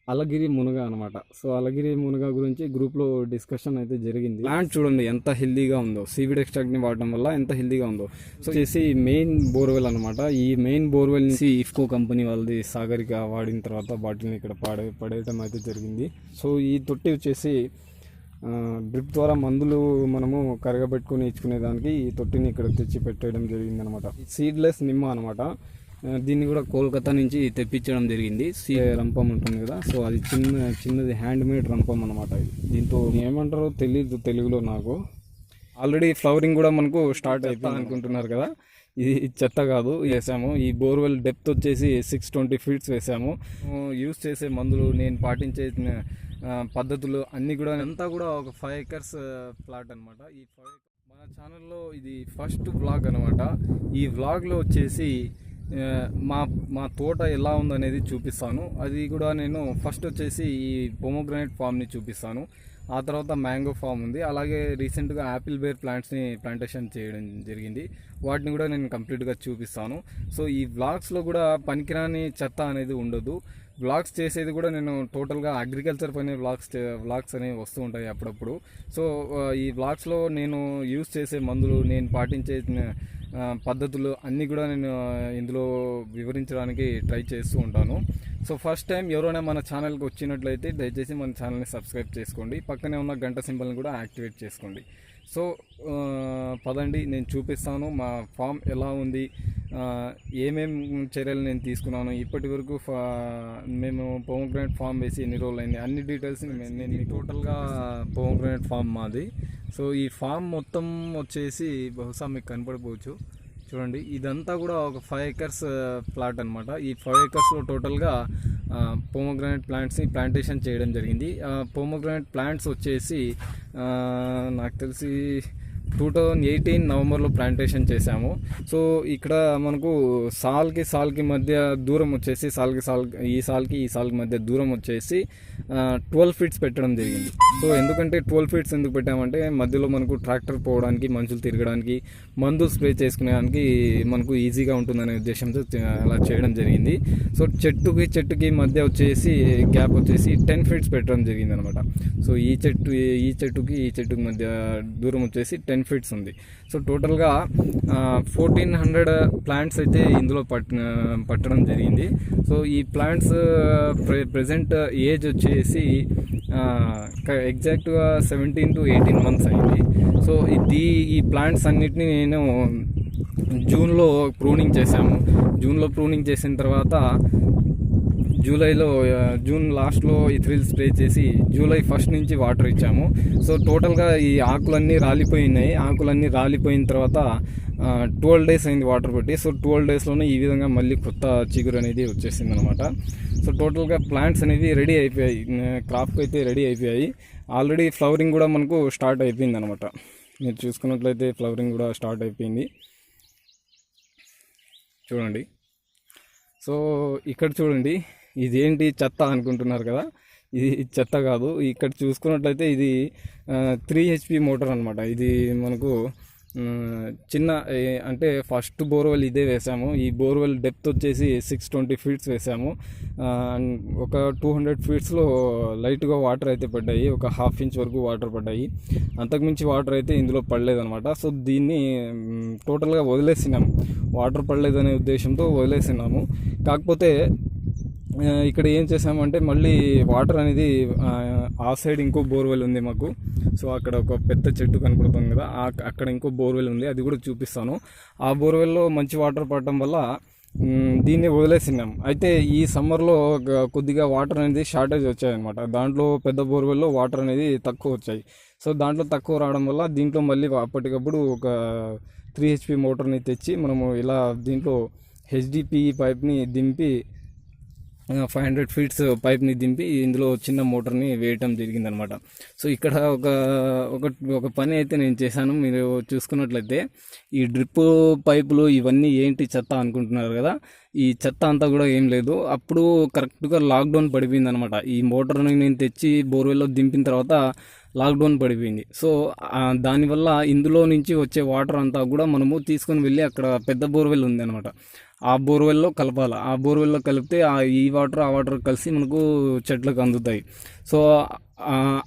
అలగిరి మునగ అనమాట. సో అలగిరి మునగ గురించి గ్రూప్లో డిస్కషన్ అయితే జరిగింది. ప్లాంట్ చూడండి ఎంత హెల్దీగా ఉందో, సీవిడ్ ఎక్స్ట్రాక్ట్ని వాడడం వల్ల ఎంత హెల్దీగా ఉందో. సో చేసి మెయిన్ బోర్వెల్ అనమాట. ఈ మెయిన్ బోర్వెల్ నుంచి ఇఫ్కో కంపెనీ వాళ్ళది సాగరిక వాడిన తర్వాత బాటిల్ని ఇక్కడ పడేయటం అయితే జరిగింది. సో ఈ తొట్టి వచ్చేసి డ్రిప్ ద్వారా మందులు మనము కరగబెట్టుకుని ఇచ్చుకునేదానికి ఈ తొట్టిని ఇక్కడ తెచ్చి పెట్టేయడం జరిగింది అనమాట. సీడ్లెస్ నిమ్మ అనమాట. దీన్ని కూడా కోల్కతా నుంచి తెప్పించడం జరిగింది. రంపం ఉంటుంది కదా, సో అది చిన్నది హ్యాండ్ మేడ్ రంపం అనమాట. దీంతో ఏమంటారో తెలీదు తెలుగులో నాకు. ఆల్రెడీ ఫ్లవరింగ్ కూడా మనకు స్టార్ట్ అయిపోయింది అనుకుంటున్నారు కదా, ఇది చెత్త కాదు. వేసాము. ఈ బోర్వెల్ డెప్త్ వచ్చేసి 620 feet వేసాము. యూస్ చేసే మందులు, నేను పాటించే పద్ధతులు అన్నీ కూడా అంతా కూడా ఒక 5 acres ప్లాట్ అనమాట. ఈ 5 మన ఛానల్లో ఇది ఫస్ట్ వ్లాగ్ అనమాట. ఈ వ్లాగ్లో వచ్చేసి మా తోట ఎలా ఉందనేది చూపిస్తాను. అది కూడా నేను ఫస్ట్ వచ్చేసి ఈ పొమోగ్రానైట్ ఫామ్ని చూపిస్తాను. ఆ తర్వాత మ్యాంగో ఫామ్ ఉంది. అలాగే రీసెంట్గా యాపిల్ బేర్ ప్లాంట్స్ని ప్లాంటేషన్ చేయడం జరిగింది. వాటిని కూడా నేను కంప్లీట్గా చూపిస్తాను. సో ఈ వ్లాగ్స్లో కూడా పనికిరాని చెత్త అనేది ఉండదు. వ్లాగ్స్ చేసేది కూడా నేను టోటల్గా అగ్రికల్చర్ పైన వ్లాగ్స్ అనేవి వస్తూ ఉంటాయి అప్పుడప్పుడు. సో ఈ వ్లాగ్స్లో నేను యూస్ చేసే మందులు, నేను పాటించే పద్ధతులు అన్నీ కూడా నేను ఇందులో వివరించడానికి ట్రై చేస్తూ ఉంటాను. సో ఫస్ట్ టైం ఎవరైనా మన ఛానల్కి వచ్చినట్లయితే దయచేసి మన ఛానల్ని సబ్స్క్రైబ్ చేసుకోండి. పక్కనే ఉన్న గంట సింబల్ని కూడా యాక్టివేట్ చేసుకోండి. సో పదండి, నేను చూపిస్తాను మా ఫామ్ ఎలా ఉంది, ఏమేం చర్యలు నేను తీసుకున్నాను, ఇప్పటి వరకు మేము పొమోగ్రానైట్ ఫామ్ వేసి ఎన్ని రోజులు అయింది, అన్ని డీటెయిల్స్ నేను టోటల్గా పొమోగ్రానైట్ ఫామ్ మాది. సో ఈ ఫామ్ మొత్తం వచ్చేసి బహుశా మీకు కనపడిపోవచ్చు. చూడండి, ఇదంతా కూడా ఒక 5 acres ప్లాట్ అనమాట. ఈ 5 acresలో టోటల్గా పొమోగ్రానైట్ ప్లాంట్స్ని ప్లాంటేషన్ చేయడం జరిగింది. పొమోగ్రానైట్ ప్లాంట్స్ వచ్చేసి నాకు తెలిసి 2018 నవంబర్లో ప్లాంటేషన్ చేశాము. సో ఇక్కడ మనకు సాల్కి మధ్య దూరం వచ్చేసి ఈ సాల్కి మధ్య దూరం వచ్చేసి 12 feet పెట్టడం జరిగింది. సో ఎందుకంటే 12 feet ఎందుకు పెట్టామంటే మధ్యలో మనకు ట్రాక్టర్ పోవడానికి, మనుషులు తిరగడానికి, మందులు స్ప్రే చేసుకునేదానికి మనకు ఈజీగా ఉంటుందనే ఉద్దేశంతో అలా చేయడం జరిగింది. సో చెట్టుకి మధ్య వచ్చేసి గ్యాప్ వచ్చేసి 10 feet పెట్టడం జరిగింది అనమాట. సో ఈ చెట్టుకి మధ్య దూరం వచ్చేసి 10 feet ఉంది. సో టోటల్గా 1400 ప్లాంట్స్ అయితే ఇందులో పట్టడం జరిగింది. సో ఈ ప్లాంట్స్ ప్రెజెంట్ ఏజ్ వచ్చేసి ఎగ్జాక్ట్గా 17 to 18 months అయింది. సో ఈ ప్లాంట్స్ అన్నిటిని నేను జూన్లో ప్రూనింగ్ చేశాము. జూన్లో ప్రూనింగ్ చేసిన తర్వాత జూన్ లాస్ట్లో ఇథ్రిల్ స్ప్రే చేసి జూలై 1st నుంచి వాటర్ ఇచ్చాము. సో టోటల్గా ఈ ఆకులన్నీ రాలిపోయినాయి. ఆకులన్నీ రాలిపోయిన తర్వాత 12 days అయింది వాటర్ పెట్టి. సో 12 daysలోనే ఈ విధంగా మళ్ళీ కొత్త చిగురు అనేది వచ్చేసింది అనమాట. సో టోటల్గా ప్లాంట్స్ అనేవి రెడీ అయిపోయాయి, క్రాప్కి అయితే రెడీ అయిపోయాయి. ఆల్రెడీ ఫ్లవరింగ్ కూడా మనకు స్టార్ట్ అయిపోయింది అనమాట. మీరు చూసుకున్నట్లయితే ఫ్లవరింగ్ కూడా స్టార్ట్ అయిపోయింది. చూడండి. సో ఇక్కడ చూడండి, ఇదేంటి చెత్త అనుకుంటున్నారు కదా, ఇది చెత్త కాదు. ఇక్కడ చూసుకున్నట్లయితే ఇది 3 HP మోటార్ అనమాట. ఇది మనకు చిన్న అంటే ఫస్ట్ బోర్వెల్ ఇదే వేసాము. ఈ బోర్వెల్ డెప్త్ వచ్చేసి 620 feet వేసాము. ఒక 200 feetsలో లైట్గా వాటర్ అయితే పడ్డాయి, ఒక 1/2 inch వరకు వాటర్ పడ్డాయి. అంతకుమించి వాటర్ అయితే ఇందులో పడలేదన్నమాట. సో దీన్ని టోటల్గా వదిలేసినాము, వాటర్ పడలేదనే ఉద్దేశంతో వదిలేసినాము. కాకపోతే ఇక్కడ ఏం చేసామంటే మళ్ళీ వాటర్ అనేది ఆ సైడ్ ఇంకో బోర్వెల్ ఉంది మాకు. సో అక్కడ ఒక పెద్ద చెట్టు కనపడుతుంది కదా, అక్కడ ఇంకో బోర్వెల్ ఉంది, అది కూడా చూపిస్తాను. ఆ బోర్వెల్లో మంచి వాటర్ పడటం వల్ల దీన్ని వదిలేసినాం. అయితే ఈ సమ్మర్లో కొద్దిగా వాటర్ అనేది షార్టేజ్ వచ్చాయన్నమాట. దాంట్లో పెద్ద బోర్వెల్లో వాటర్ అనేది తక్కువ వచ్చాయి. సో దాంట్లో తక్కువ రావడం వల్ల దీంట్లో మళ్ళీ అప్పటికప్పుడు ఒక 3 HP మోటార్ని తెచ్చి మనము ఇలా దీంట్లో HDPE పైప్ని దింపి 500 feet పైప్ని దింపి ఇందులో చిన్న మోటార్ని వేయటం జరిగిందనమాట. సో ఇక్కడ ఒక పని అయితే నేను చేశాను. మీరు చూసుకున్నట్లయితే ఈ డ్రిప్ పైపులు ఇవన్నీ ఏంటి చెత్త అనుకుంటున్నారు కదా, ఈ చెత్త అంతా కూడా ఏం లేదు. అప్పుడు కరెక్ట్గా లాక్డౌన్ పడిపోయింది అనమాట. ఈ మోటార్ని నేను తెచ్చి బోర్వెల్లో దింపిన తర్వాత లాక్డౌన్ పడిపోయింది. సో దానివల్ల ఇందులో నుంచి వచ్చే వాటర్ అంతా కూడా మనము తీసుకొని వెళ్ళి అక్కడ పెద్ద బోర్వెల్ ఉంది అనమాట, ఆ బోర్వెల్లో కలపాలి. ఆ బోర్వెల్లో కలిపితే ఈ వాటర్ ఆ వాటర్ కలిసి మనకు చెట్లకు అందుతాయి. సో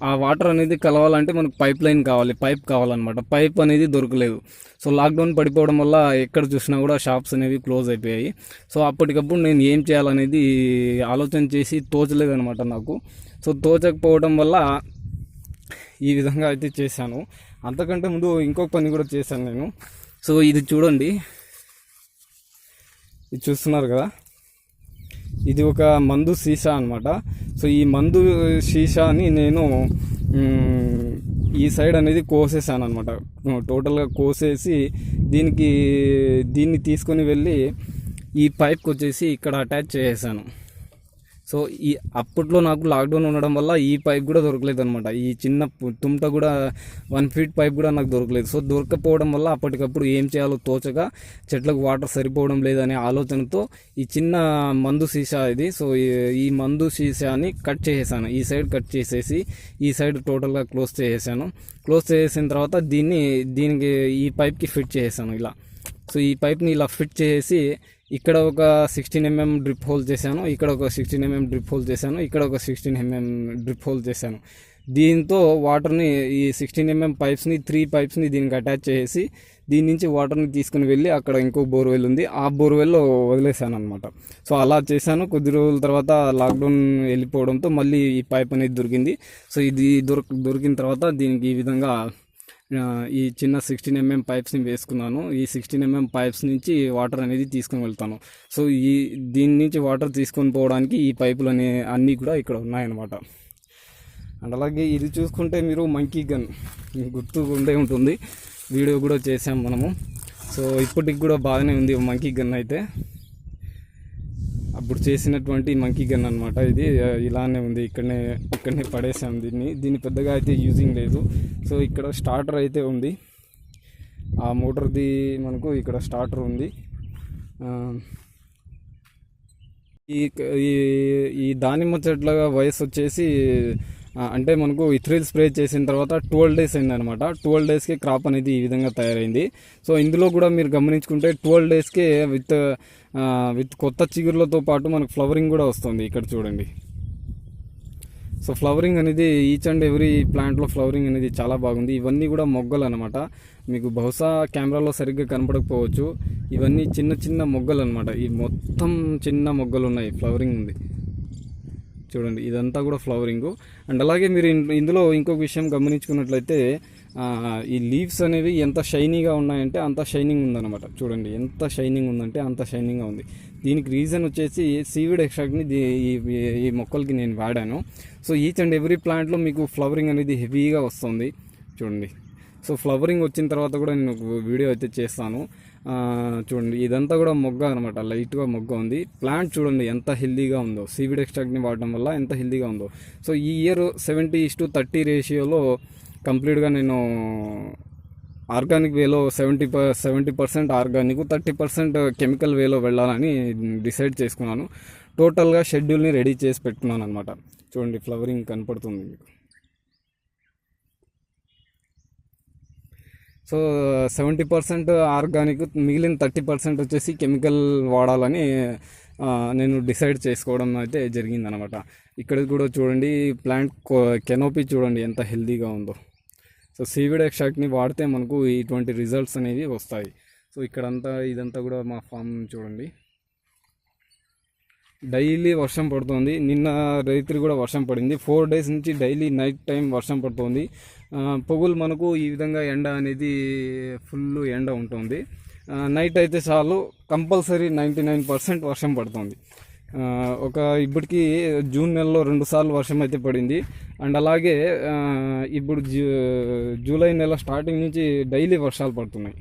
ఆ వాటర్ అనేది కలవాలంటే మనకు పైప్ లైన్ కావాలి, పైప్ కావాలన్నమాట. పైప్ అనేది దొరకలేదు. సో లాక్డౌన్ పడిపోవడం వల్ల ఎక్కడ చూసినా కూడా షాప్స్ అనేవి క్లోజ్ అయిపోయాయి. సో అప్పటికప్పుడు నేను ఏం చేయాలనేది ఆలోచన చేసి తోచలేదనమాట నాకు. సో తోచకపోవడం వల్ల ఈ విధంగా అయితే చేశాను. అంతకంటే ముందు ఇంకొక పని కూడా చేశాను నేను. సో ఇది చూడండి, ఇది చూస్తున్నారు కదా, ఇది ఒక మందు సీసా అనమాట. సో ఈ మందు సీసాని నేను ఈ సైడ్ అనేది కోసేసాను అనమాట. టోటల్గా కోసేసి దీన్ని తీసుకొని వెళ్ళి ఈ పైప్కి వచ్చేసి ఇక్కడ అటాచ్ చేసేసాను. సో అప్పట్లో నాకు లాక్డౌన్ ఉండడం వల్ల ఈ పైప్ కూడా దొరకలేదు అనమాట. ఈ చిన్న తుమ్ట కూడా 1 feet పైప్ కూడా నాకు దొరకలేదు. సో దొరకపోవడం వల్ల అప్పటికప్పుడు ఏం చేయాలో తోచగా, చెట్లకు వాటర్ సరిపోవడం లేదనే ఆలోచనతో ఈ చిన్న మందు సీసా ఇది. సో ఈ మందు సీసాని కట్ చేసేసాను. ఈ సైడ్ కట్ చేసేసి ఈ సైడ్ టోటల్గా క్లోజ్ చేసేసాను. క్లోజ్ చేసిన తర్వాత దీనికి ఈ పైప్కి ఫిట్ చేసేసాను ఇలా. సో ఈ పైప్ని ఇలా ఫిట్ చేసి ఇక్కడ ఒక 16 mm డ్రిప్ హోల్ చేశాను, ఇక్కడ ఒక 16 mm డ్రిప్ హోల్ చేశాను, ఇక్కడ ఒక 16 mm డ్రిప్ హోల్ చేశాను. దీంతో వాటర్ని ఈ 16 mm పైప్స్ని 3 పైప్స్ని దీనికి అటాచ్ చేసి దీని నుంచి వాటర్ని తీసుకుని వెళ్ళి అక్కడ ఇంకో బోర్వెల్ ఉంది, ఆ బోర్వెల్లో వదిలేసాను అనమాట. సో అలా చేశాను. కొద్ది రోజుల తర్వాత లాక్డౌన్ వెళ్ళిపోవడంతో మళ్ళీ ఈ పైప్ అనేది దొరికింది. సో ఇది దొరికిన తర్వాత దీనికి ఈ విధంగా ఈ చిన్న 16 mm పైప్స్ని వేసుకున్నాను. ఈ 16 mm పైప్స్ నుంచి వాటర్ అనేది తీసుకొని వెళ్తాను. సో దీని నుంచి వాటర్ తీసుకొని పోవడానికి ఈ పైపులు అన్నీ కూడా ఇక్కడ ఉన్నాయన్నమాట. అండ్ అలాగే ఇది చూసుకుంటే మీరు మంకీ గన్ గుర్తు ఉండే ఉంటుంది, వీడియో కూడా చేసాం మనము. సో ఇప్పటికి కూడా బాగానే ఉంది మంకీ గన్ అయితే. అప్పుడు చేసినటువంటి మంకీ గన్ అనమాట ఇది. ఇలానే ఉంది, ఇక్కడనే పడేసాం దీన్ని పెద్దగా అయితే యూజింగ్ లేదు. సో ఇక్కడ స్టార్టర్ అయితే ఉంది, ఆ మోటార్ది మనకు ఇక్కడ స్టార్టర్ ఉంది. ఈ దానిమ్మ చెట్ల వయసు వచ్చేసి అంటే మనకు ఇథ్రిల్ స్ప్రే చేసిన తర్వాత 12 days అయిందనమాట. 12 daysకి క్రాప్ అనేది ఈ విధంగా తయారైంది. సో ఇందులో కూడా మీరు గమనించుకుంటే 12 daysకే విత్ కొత్త చిగుర్లతో పాటు మనకు ఫ్లవరింగ్ కూడా వస్తుంది. ఇక్కడ చూడండి. సో ఫ్లవరింగ్ అనేది ఈచ్ అండ్ ఎవ్రీ ప్లాంట్లో ఫ్లవరింగ్ అనేది చాలా బాగుంది. ఇవన్నీ కూడా మొగ్గలు అనమాట. మీకు బహుశా కెమెరాలో సరిగ్గా కనపడకపోవచ్చు, ఇవన్నీ చిన్న చిన్న మొగ్గలు అనమాట. ఈ మొత్తం చిన్న మొగ్గలు ఉన్నాయి, ఫ్లవరింగ్ ఉంది చూడండి. ఇదంతా కూడా ఫ్లవరింగ్. అండ్ అలాగే మీరు ఇందులో ఇంకొక విషయం గమనించుకున్నట్లయితే ఈ లీవ్స్ అనేవి ఎంత షైనీగా ఉన్నాయంటే అంత షైనింగ్ ఉందన్నమాట. చూడండి ఎంత షైనింగ్ ఉందంటే అంత షైనింగ్గా ఉంది. దీనికి రీజన్ వచ్చేసి సీవీడ్ ఎక్స్ట్రాక్ట్ని ఈ మొక్కలకి నేను వాడాను. సో ఈచ్ అండ్ ఎవ్రీ ప్లాంట్లో మీకు ఫ్లవరింగ్ అనేది హెవీగా వస్తుంది చూడండి. సో ఫ్లవరింగ్ వచ్చిన తర్వాత కూడా నేను వీడియో అయితే చేస్తాను. చూడండి ఇదంతా కూడా మొగ్గ అనమాట, లైట్గా మొగ్గ ఉంది. ప్లాంట్ చూడండి ఎంత హెల్దీగా ఉందో, సీవీడ్ ఎక్స్ట్రాక్ట్ని వాడడం వల్ల ఎంత హెల్దీగా ఉందో. సో ఈ ఇయర్ 70:30 రేషియోలో కంప్లీట్గా నేను ఆర్గానిక్ వేలో 70% ఆర్గానిక్, 30% కెమికల్ వేలో వెళ్ళాలని డిసైడ్ చేసుకున్నాను. టోటల్గా షెడ్యూల్ని రెడీ చేసి పెట్టుకున్నాను అనమాట. చూడండి ఫ్లవరింగ్ కనపడుతుంది మీకు. సో 70% ఆర్గానిక్, మిగిలిన 30% వచ్చేసి కెమికల్ వాడాలని నేను డిసైడ్ చేసుకోవడం అయితే జరిగిందనమాట. ఇక్కడ కూడా చూడండి ప్లాంట్ కెనోపీ చూడండి ఎంత హెల్దీగా ఉందో. సో సీవీడ్ ఎక్స్ట్రాక్ట్ని వాడితే మనకు ఇటువంటి రిజల్ట్స్ అనేవి వస్తాయి. సో ఇదంతా కూడా మా ఫామ్ చూడండి. డైలీ వర్షం పడుతుంది. నిన్న రాత్రి కూడా వర్షం పడింది. 4 days నుంచి డైలీ నైట్ టైం వర్షం పడుతుంది. పొగులు మనకు ఈ విధంగా ఎండ అనేది ఫుల్ ఎండ ఉంటుంది. నైట్ అయితే చాలు కంపల్సరీ 99% వర్షం పడుతుంది. ఇప్పటికీ జూన్ నెలలో 2 సార్లు వర్షం అయితే పడింది. అండ్ అలాగే ఇప్పుడు జూలై నెల స్టార్టింగ్ నుంచి డైలీ వర్షాలు పడుతున్నాయి.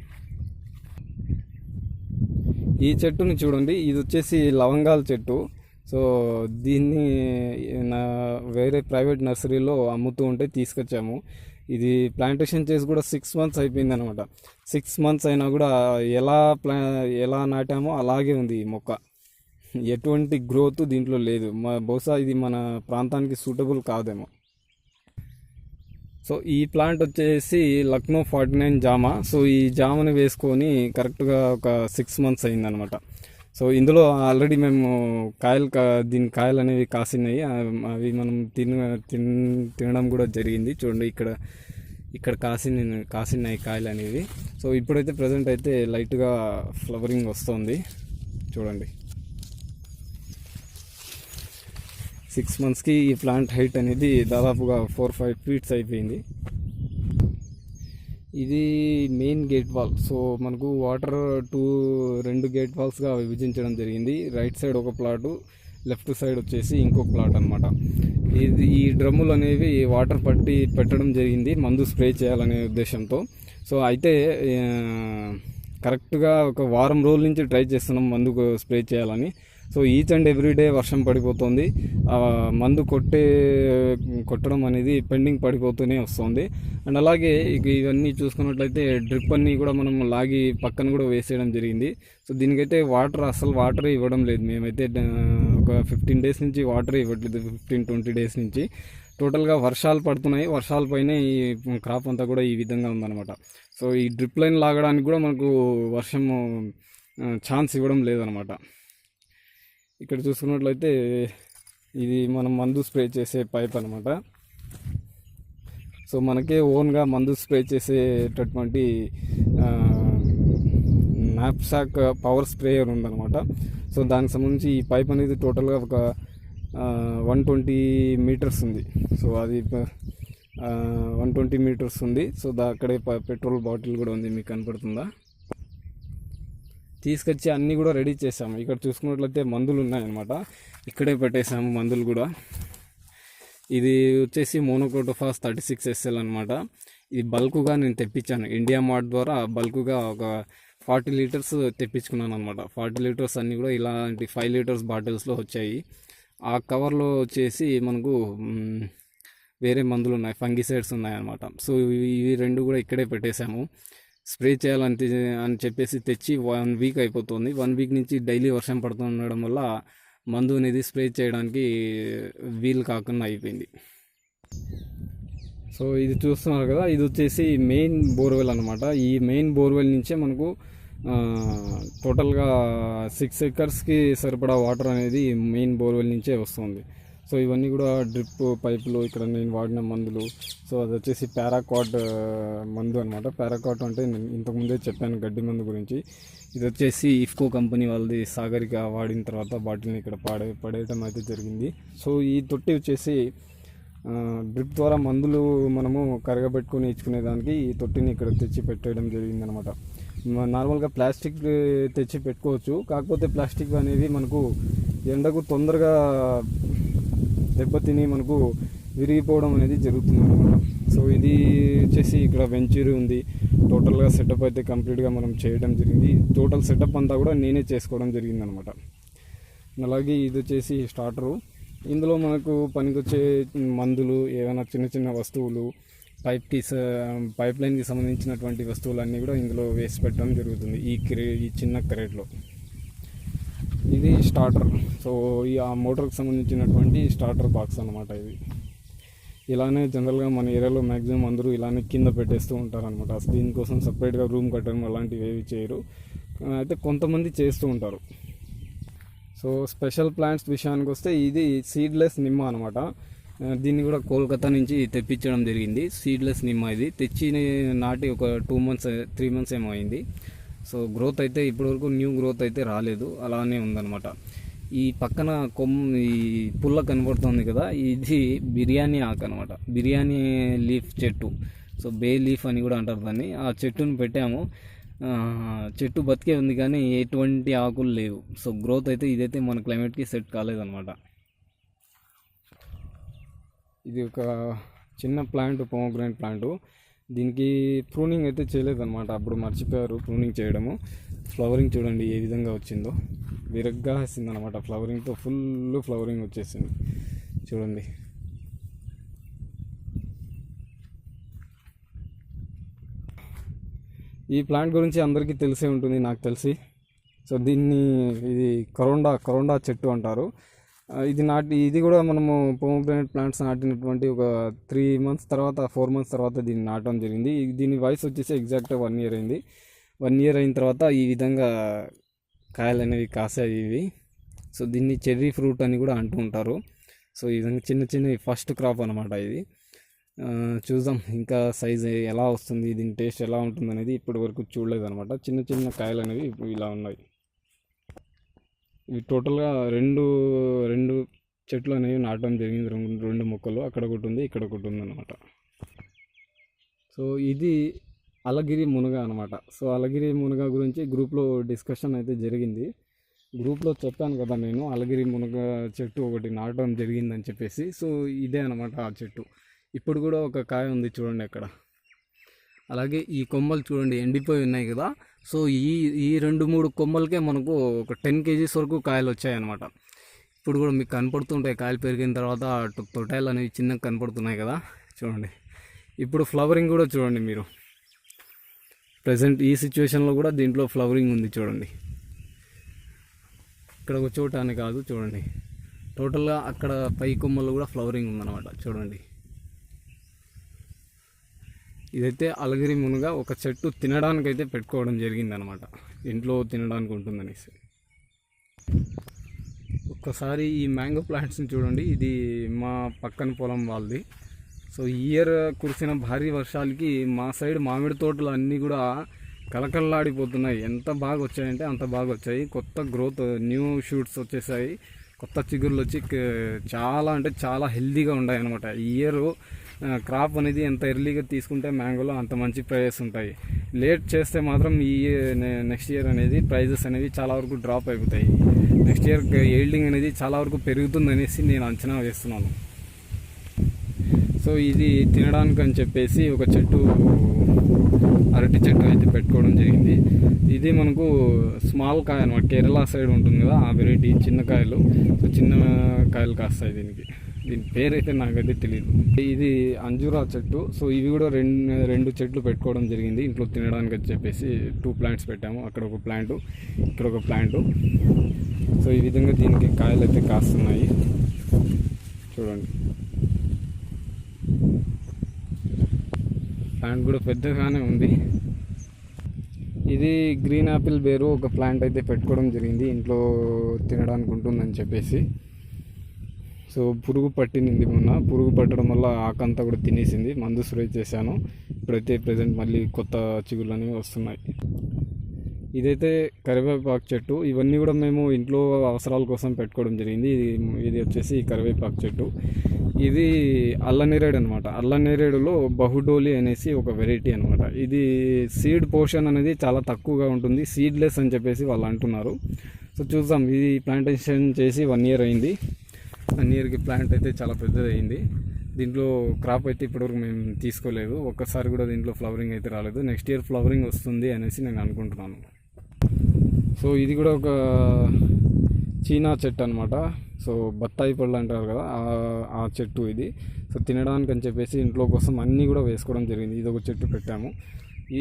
ఈ చెట్టుని చూడండి, ఇది వచ్చేసి లవంగాల చెట్టు. సో దీన్ని వేరే ప్రైవేట్ నర్సరీలో అమ్ముతూ ఉంటే తీసుకొచ్చాము. ఇది ప్లాంటేషన్ చేసి కూడా 6 months అయిపోయింది అనమాట. 6 months అయినా కూడా ఎలా నాటామో అలాగే ఉంది ఈ మొక్క. ఎటువంటి గ్రోత్ దీంట్లో లేదు. బహుశా ఇది మన ప్రాంతానికి సూటబుల్ కాదేమో. సో ఈ ప్లాంట్ వచ్చేసి లక్నో 49 జామ. సో ఈ జామని వేసుకొని కరెక్ట్గా ఒక 6 months అయిందనమాట. సో ఇందులో ఆల్రెడీ మేము దీని కాయలు అనేవి కాసినాయి. అవి మనం తినడం కూడా జరిగింది. చూడండి ఇక్కడ కాసినాయి కాయలు అనేవి. సో ఇప్పుడైతే ప్రజెంట్ అయితే లైట్గా ఫ్లవరింగ్ వస్తుంది చూడండి. 6 monthsకి ఈ ప్లాంట్ హైట్ అనేది దాదాపుగా 4-5 feet అయిపోయింది. ఇది మెయిన్ గేట్ వాల్. సో మనకు వాటర్ 2 గేట్ వాల్స్గా విభజించడం జరిగింది. రైట్ సైడ్ ఒక ప్లాటు, లెఫ్ట్ సైడ్ వచ్చేసి ఇంకొక ప్లాట్ అనమాట. ఈ డ్రమ్ములు అనేవి వాటర్ పట్టి పెట్టడం జరిగింది మందు స్ప్రే చేయాలనే ఉద్దేశంతో. సో అయితే కరెక్ట్గా ఒక వారం రోజుల నుంచి ట్రై చేస్తున్నాం మందు స్ప్రే చేయాలని. సో ఈచ్ అండ్ ఎవ్రీడే వర్షం పడిపోతుంది. మందు కొట్టడం అనేది పెండింగ్ పడిపోతూనే వస్తుంది. అండ్ అలాగే ఇవన్నీ చూసుకున్నట్లయితే డ్రిప్ అన్నీ కూడా మనం లాగి పక్కన కూడా వేసేయడం జరిగింది. సో దీనికైతే అసలు వాటర్ ఇవ్వడం లేదు. మేమైతే ఒక 15 days నుంచి వాటర్ ఇవ్వట్లేదు, 15-20 days నుంచి. టోటల్గా వర్షాలు పడుతున్నాయి. వర్షాల పైనే ఈ క్రాప్ అంతా కూడా ఈ విధంగా ఉందన్నమాట. సో ఈ డ్రిప్ లైన్ లాగడానికి కూడా మనకు వర్షం ఛాన్స్ ఇవ్వడం లేదనమాట. ఇక్కడ చూసుకున్నట్లయితే ఇది మనం మందు స్ప్రే చేసే పైప్ అనమాట. సో మనకే ఓన్గా మందు స్ప్రే చేసేటటువంటి నాప్సాక్ పవర్ స్ప్రేయర్ ఉందన్నమాట. సో దానికి సంబంధించి ఈ పైప్ అనేది టోటల్గా ఒక 120 meters ఉంది. సో అది 120 meters ఉంది. సో అక్కడే పెట్రోల్ బాటిల్ కూడా ఉంది, మీకు కనపడుతుందా? తీసుకొచ్చి అన్నీ కూడా రెడీ చేసాము. ఇక్కడ చూసుకున్నట్లయితే మందులు ఉన్నాయన్నమాట. ఇక్కడే పెట్టేసాము మందులు కూడా. ఇది వచ్చేసి మోనోక్రోటోఫాస్ 36 SL అనమాట. ఇది బల్క్గా నేను తెప్పించాను ఇండియా మార్ట్ ద్వారా. బల్క్గా ఒక 40 liters తెప్పించుకున్నాను అనమాట. 40 liters అన్నీ కూడా ఇలాంటి 5 liters బాటిల్స్లో వచ్చాయి. ఆ కవర్లో వచ్చేసి మనకు వేరే మందులు ఉన్నాయి, ఫంగిసైడ్స్ ఉన్నాయన్నమాట. సో ఇవి 2 కూడా ఇక్కడే పెట్టేశాము. స్ప్రే చేయాలని చెప్పేసి తెచ్చి 1 week అయిపోతుంది. 1 week నుంచి డైలీ వర్షం పడుతుండడం వల్ల మందు అనేది స్ప్రే చేయడానికి వీలు కాకుండా అయిపోయింది. సో ఇది చూస్తున్నారు కదా, ఇది వచ్చేసి మెయిన్ బోర్వెల్ అనమాట. ఈ మెయిన్ బోర్వెల్ నుంచే మనకు టోటల్గా 6 acresకి సరిపడా వాటర్ అనేది మెయిన్ బోర్వెల్ నుంచే వస్తుంది. సో ఇవన్నీ కూడా డ్రిప్ పైపులు. ఇక్కడ నేను వాడిన మందులు. సో అది వచ్చేసి పారాకాట్ మందు అనమాట. పారాకాట్ అంటే నేను ఇంతకుముందే చెప్పాను గడ్డి మందు గురించి. ఇది వచ్చేసి ఇఫ్కో కంపెనీ వాళ్ళది సాగరిక వాడిన తర్వాత బాటిల్ని ఇక్కడ పడేయటం అయితే జరిగింది. సో ఈ తొట్టి వచ్చేసి డ్రిప్ ద్వారా మందులు మనము కరగబెట్టుకుని ఇచ్చుకునేదానికి ఈ తొట్టిని ఇక్కడ తెచ్చి పెట్టేయడం జరిగింది అనమాట. నార్మల్గా ప్లాస్టిక్ తెచ్చి పెట్టుకోవచ్చు, కాకపోతే ప్లాస్టిక్ అనేది మనకు ఎండకు తొందరగా దెబ్బతిని మనకు విరిగిపోవడం అనేది జరుగుతుంది అనమాట. సో ఇది వచ్చేసి ఇక్కడ వెంచూరీ ఉంది. టోటల్గా సెటప్ అయితే కంప్లీట్గా మనం చేయడం జరిగింది. టోటల్ సెటప్ అంతా కూడా నేనే చేసుకోవడం జరిగింది అనమాట. అలాగే ఇది వచ్చేసి స్టార్టరు. ఇందులో మనకు పనికొచ్చే మందులు, ఏమైనా చిన్న చిన్న వస్తువులు, పైప్ లైన్కి సంబంధించినటువంటి వస్తువులన్నీ కూడా ఇందులో వేసి పెట్టడం జరుగుతుంది ఈ చిన్న క్రేట్లో. ఇది స్టార్టర్. సో ఆ మోటార్కి సంబంధించినటువంటి స్టార్టర్ బాక్స్ అనమాట. ఇది ఇలానే జనరల్గా మన ఏరియాలో మ్యాక్సిమం అందరూ ఇలానే కింద పెట్టేస్తూ ఉంటారనమాట. అసలు దీనికోసం సపరేట్గా రూమ్ కట్టడం అలాంటివి ఏవి చేయరు, అయితే కొంతమంది చేస్తూ ఉంటారు. సో స్పెషల్ ప్లాంట్స్ విషయానికి వస్తే ఇది సీడ్లెస్ నిమ్మ అనమాట. దీన్ని కూడా కోల్కతా నుంచి తెప్పించడం జరిగింది. సీడ్లెస్ నిమ్మ ఇది తెచ్చి నాటి ఒక 3 months ఏమో అయింది. సో గ్రోత్ అయితే ఇప్పటివరకు న్యూ గ్రోత్ అయితే రాలేదు, అలానే ఉందన్నమాట. ఈ పక్కన ఈ పుల్ల కనబడుతుంది కదా, ఇది బిర్యానీ ఆకు అనమాట. బిర్యానీ లీఫ్ చెట్టు. సో బే లీఫ్ అని కూడా అంటారు దాన్ని. ఆ చెట్టును పెట్టాము. చెట్టు బతికే ఉంది కానీ ఎటువంటి ఆకులు లేవు. సో గ్రోత్ అయితే ఇదైతే మన క్లైమేట్కి సెట్ కాలేదన్నమాట. ఇది ఒక చిన్న ప్లాంట్, పోమోగ్రానైట్ ప్లాంటు. దీనికి ప్రూనింగ్ అయితే చేయలేదన్నమాట. అప్పుడు మర్చిపోయారు ప్రూనింగ్ చేయడము. ఫ్లవరింగ్ చూడండి ఏ విధంగా వచ్చిందో, విరగ్గా వేసిందనమాట. ఫ్లవరింగ్తో ఫుల్ ఫ్లవరింగ్ వచ్చేసింది చూడండి. ఈ ప్లాంట్ గురించి అందరికీ తెలిసే ఉంటుంది నాకు తెలిసి. సో ఇది కరోండా చెట్టు అంటారు. ఇది కూడా మనము పోమోగ్రానైట్ ప్లాంట్స్ నాటినటువంటి ఒక 3 months తర్వాత 4 months తర్వాత దీన్ని నాటడం జరిగింది. దీని వయసు వచ్చేసి ఎగ్జాక్ట్గా 1 year అయింది. 1 year అయిన తర్వాత ఈ విధంగా కాయలు అనేవి కాసాయి ఇవి. సో దీన్ని చెర్రీ ఫ్రూట్ అని కూడా అంటూ ఉంటారు. సో ఈ విధంగా చిన్న చిన్న ఫస్ట్ క్రాప్ అనమాట ఇది. చూద్దాం ఇంకా సైజ్ ఎలా వస్తుంది, దీని టేస్ట్ ఎలా ఉంటుంది అనేది ఇప్పటి వరకు చూడలేదు అనమాట. చిన్న చిన్న కాయలు అనేవి ఇప్పుడు ఇలా ఉన్నాయి. ఇవి టోటల్గా రెండు చెట్లు అనేవి నాటడం జరిగింది. రెండు మొక్కలు, అక్కడ ఒకటి ఉంది, ఇక్కడ ఒకటి ఉంది అనమాట. సో ఇది అలగిరి మునగ అనమాట. సో అలగిరి మునగ గురించి గ్రూప్లో డిస్కషన్ అయితే జరిగింది. గ్రూప్లో చెప్పాను కదా నేను, అలగిరి మునగ చెట్టు ఒకటి నాటడం జరిగిందని చెప్పేసి. సో ఇదే అనమాట ఆ చెట్టు. ఇప్పుడు కూడా ఒక కాయ ఉంది చూడండి అక్కడ. అలాగే ఈ కొమ్మలు చూడండి ఎండిపోయి ఉన్నాయి కదా. సో ఈ 2-3 కొమ్మలకే మనకు ఒక 10 kgs వరకు కాయలు వచ్చాయన్నమాట. ఇప్పుడు కూడా మీకు కనపడుతుంటాయి, కాయలు పెరిగిన తర్వాత తొటాయిలు అనేవి చిన్నగా కనపడుతున్నాయి కదా చూడండి. ఇప్పుడు ఫ్లవరింగ్ కూడా చూడండి మీరు. ప్రజెంట్ ఈ సిచ్యువేషన్లో కూడా దీంట్లో ఫ్లవరింగ్ ఉంది చూడండి. ఇక్కడ ఒక చోట అని కాదు చూడండి, టోటల్గా అక్కడ పై కొమ్మలు కూడా ఫ్లవరింగ్ ఉందన్నమాట చూడండి. ఇదైతే అలగిరి మునగ ఒక చెట్టు తినడానికైతే పెట్టుకోవడం జరిగిందనమాట, ఇంట్లో తినడానికి ఉంటుందనేసి. ఒక్కసారి ఈ మ్యాంగో ప్లాంట్స్ని చూడండి. ఇది మా పక్కన పొలం వాళ్ళది. సో ఈ ఇయర్ కురిసిన భారీ వర్షాలకి మా సైడ్ మామిడి తోటలు అన్నీ కూడా కలకల్లాడిపోతున్నాయి. ఎంత బాగా వచ్చాయంటే అంత బాగా వచ్చాయి. కొత్త గ్రోత్, న్యూ షూట్స్ వచ్చేసాయి, కొత్త చిగుర్లు వచ్చి చాలా అంటే చాలా హెల్తీగా ఉన్నాయి అనమాట. ఈ ఇయర్ క్రాప్ అనేది ఎంత ఎర్లీగా తీసుకుంటే మ్యాంగోలో అంత మంచి ప్రైజెస్ ఉంటాయి. లేట్ చేస్తే మాత్రం నెక్స్ట్ ఇయర్ అనేది ప్రైజెస్ అనేవి చాలా వరకు డ్రాప్ అయిపోతాయి. నెక్స్ట్ ఇయర్ ఈల్డింగ్ అనేది చాలా వరకు పెరుగుతుందనేసి నేను అంచనా వేస్తున్నాను. సో ఇది తినడానికి అని చెప్పేసి ఒక చెట్టు, అరటి చెట్టు అయితే పెట్టుకోవడం జరిగింది. ఇది మనకు స్మాల్ కాయ అనమాట, కేరళ సైడ్ ఉంటుంది కదా ఆ వెరైటీ, చిన్న కాయలు. సో చిన్న కాయలు కాస్తాయి దీనికి. దీని పేరైతే నాకైతే తెలియదు. ఇది అంజూరా చెట్టు. సో ఇవి కూడా రెండు చెట్లు పెట్టుకోవడం జరిగింది ఇంట్లో తినడానికి అని చెప్పేసి. 2 ప్లాంట్స్ పెట్టాము, అక్కడ ఒక ప్లాంటు, ఇక్కడ ఒక ప్లాంటు. సో ఈ విధంగా దీనికి కాయలు అయితే కాస్తున్నాయి చూడండి. ప్లాంట్ కూడా పెద్దగానే ఉంది. ఇది గ్రీన్ యాపిల్ బేరు ఒక ప్లాంట్ అయితే పెట్టుకోవడం జరిగింది ఇంట్లో తినడానికి ఉంటుందని చెప్పేసి. సో పురుగు పట్టింది మొన్న, పురుగు పట్టడం వల్ల ఆకంతా కూడా తినేసింది, మందు స్ప్రే చేశాను. ఇప్పుడైతే ప్రజెంట్ మళ్ళీ కొత్త చిగుళ్ళు అనేవి వస్తున్నాయి. ఇదైతే కరివేపాకు చెట్టు. ఇవన్నీ కూడా మేము ఇంట్లో అవసరాల కోసం పెట్టుకోవడం జరిగింది. ఇది వచ్చేసి కరివేపాకు చెట్టు. ఇది అల్లనేరేడు అనమాట. అల్లనేరేడులో బహుడోలి అనేసి ఒక వెరైటీ అనమాట. ఇది సీడ్ పోర్షన్ అనేది చాలా తక్కువగా ఉంటుంది, సీడ్లెస్ అని చెప్పేసి వాళ్ళు అంటున్నారు. సో చూద్దాం. ఇది ప్లాంటేషన్ చేసి 1 year అయింది. 1 yearకి ప్లాంట్ అయితే చాలా పెద్దది అయింది. దీంట్లో క్రాప్ అయితే ఇప్పటివరకు మేము తీసుకోలేదు, ఒక్కసారి కూడా దీంట్లో ఫ్లవరింగ్ అయితే రాలేదు. నెక్స్ట్ ఇయర్ ఫ్లవరింగ్ వస్తుంది అనేసి నేను అనుకుంటున్నాను. సో ఇది కూడా ఒక చీనా చెట్టు అనమాట. సో బత్తాయి పళ్ళు అంటారు కదా ఆ చెట్టు ఇది. సో తినడానికి అని చెప్పేసి ఇంట్లో కోసం అన్నీ కూడా వేసుకోవడం జరిగింది. ఇది ఒక చెట్టు పెట్టాము.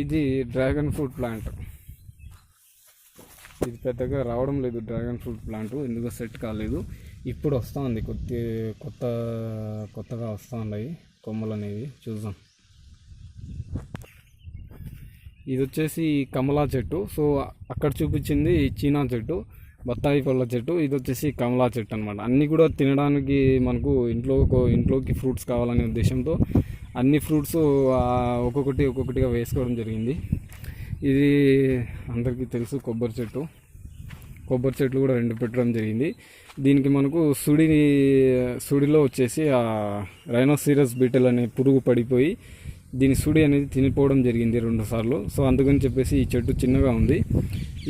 ఇది డ్రాగన్ ఫ్రూట్ ప్లాంట్. ఇది పెద్దగా రావడం లేదు డ్రాగన్ ఫ్రూట్ ప్లాంట్, ఎందుకో సెట్ కాలేదు. ఇప్పుడు వస్తూ ఉంది, కొత్తగా వస్తూ ఉన్నాయి కొమ్మలు అనేవి. చూద్దాం. ఇది వచ్చేసి కమలా చెట్టు. సో అక్కడ చూపించింది చీనా చెట్టు, బత్తాయి పళ్ళ చెట్టు. ఇది వచ్చేసి కమలా చెట్టు అనమాట. అన్నీ కూడా తినడానికి మనకు ఇంట్లోకి ఫ్రూట్స్ కావాలనే ఉద్దేశంతో అన్ని ఫ్రూట్స్ ఒక్కొక్కటిగా వేసుకోవడం జరిగింది. ఇది అందరికీ తెలుసు కొబ్బరి చెట్లు కూడా 2 పెట్టడం జరిగింది. దీనికి మనకు సుడిలో వచ్చేసి ఆ రైనోసిరస్ బీటల్ అనే పురుగు పడిపోయి దీని సుడి అనేది తినిపోవడం జరిగింది 2 సార్లు. సో అందుకని చెప్పేసి ఈ చెట్టు చిన్నగా ఉంది,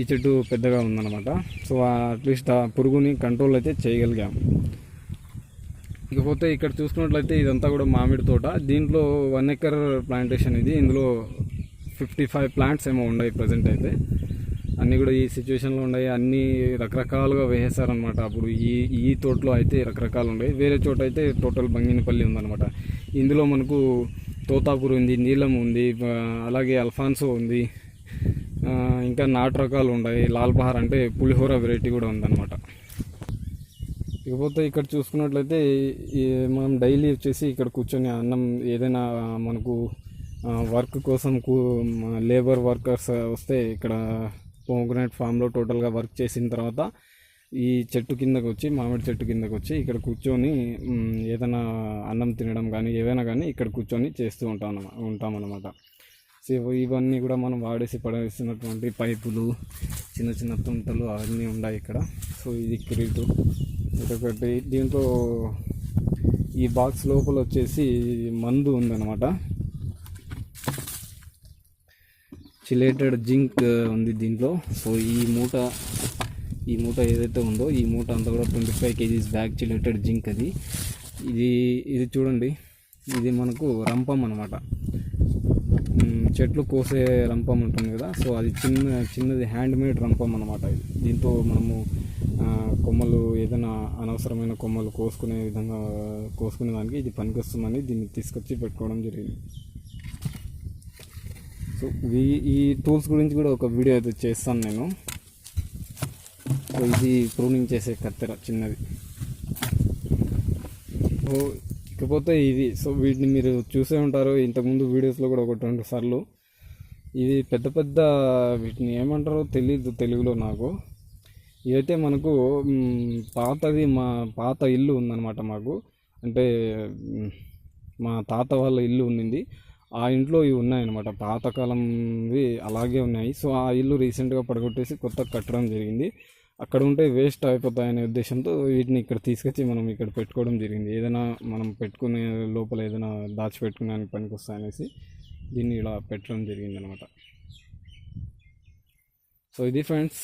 ఈ చెట్టు పెద్దగా ఉందన్నమాట. సో అట్లీస్ట్ ఆ పురుగుని కంట్రోల్ అయితే చేయగలిగాము. ఇకపోతే ఇక్కడ చూసుకున్నట్లయితే ఇదంతా కూడా మామిడి తోట. దీంట్లో 1 acre ప్లాంటేషన్ ఇది. ఇందులో 55 ప్లాంట్స్ ఏమో ఉన్నాయి ప్రజెంట్ అయితే. అన్నీ కూడా ఈ సిచ్యువేషన్లో ఉన్నాయి, అన్నీ రకరకాలుగా వేసేసారనమాట. అప్పుడు ఈ తోటలో అయితే రకరకాలు ఉన్నాయి, వేరే చోట అయితే టోటల్ బంగినపల్లి ఉందన్నమాట. ఇందులో మనకు తోతాపూర్ ఉంది, నీలం ఉంది, అలాగే అల్ఫాన్సో ఉంది, ఇంకా నాటు రకాలు ఉన్నాయి. లాల్ బహార్ అంటే పులిహోర వెరైటీ కూడా ఉందన్నమాట. ఇకపోతే ఇక్కడ చూసుకున్నట్లయితే మనం డైలీ వచ్చేసి ఇక్కడ కూర్చొని అన్నం ఏదైనా మనకు వర్క్ కోసం లేబర్ వర్కర్స్ వస్తే ఇక్కడ పోమోగ్రనేట్ ఫామ్లో టోటల్గా వర్క్ చేసిన తర్వాత ఈ చెట్టు కిందకు వచ్చి, మామిడి చెట్టు కిందకు వచ్చి ఇక్కడ కూర్చొని ఏదైనా అన్నం తినడం కానీ ఏవైనా కానీ ఇక్కడ కూర్చొని చేస్తూ ఉంటామన్నమాట. సో ఇవన్నీ కూడా మనం వాడేసి పడేసినటువంటి పైపులు, చిన్న చిన్న తుంటలు అవన్నీ ఉన్నాయి ఇక్కడ. సో ఇది క్రీటు. ఇదొకటి. దీంట్లో ఈ బాక్స్ లోపల వచ్చేసి మందు ఉందన్నమాట. చిలేటెడ్ జింక్ ఉంది దీంట్లో. సో ఈ మూట ఏదైతే ఉందో ఈ మూట అంతా కూడా 25 kgs బ్యాగ్ చిలేటెడ్ జింక్ అది. ఇది చూడండి, ఇది మనకు రంపం అనమాట. చెట్లు కోసే రంపం ఉంటుంది కదా, సో అది చిన్నది హ్యాండ్ మేడ్ రంపం అనమాట. ఇది దీంతో మనము కొమ్మలు, ఏదైనా అనవసరమైన కొమ్మలు కోసుకునే దానికి ఇది పనికొస్తుందని దీన్ని తీసుకొచ్చి పెట్టుకోవడం జరిగింది. సో ఈ టూల్స్ గురించి కూడా ఒక వీడియో అయితే చేస్తాను నేను. సో ఇది ప్రూనింగ్ చేసే కత్తెర చిన్నది. సో ఇకపోతే ఇది. సో వీటిని మీరు చూసే ఉంటారు ఇంతకుముందు వీడియోస్లో కూడా ఒక 2 సార్లు. ఇది పెద్ద వీటిని ఏమంటారో తెలీదు తెలుగులో నాకు. ఇదైతే మనకు మా పాత ఇల్లు ఉందన్నమాట మాకు. అంటే మా తాత వాళ్ళ ఇల్లు ఉండింది, ఆ ఇంట్లో ఇవి ఉన్నాయన్నమాట. పాతకాలంవి అలాగే ఉన్నాయి. సో ఆ ఇల్లు రీసెంట్గా పడగొట్టేసి కొత్త కట్టడం జరిగింది. అక్కడ ఉంటే వేస్ట్ అయిపోతాయనే ఉద్దేశంతో వీటిని ఇక్కడ తీసుకొచ్చి మనం ఇక్కడ పెట్టుకోవడం జరిగింది. ఏదైనా మనం పెట్టుకునే లోపల ఏదైనా దాచిపెట్టుకునే పనికి వస్తాయనేసి దీన్ని ఇలా పెట్టడం జరిగింది అనమాట. సో ఇది ఫ్రెండ్స్.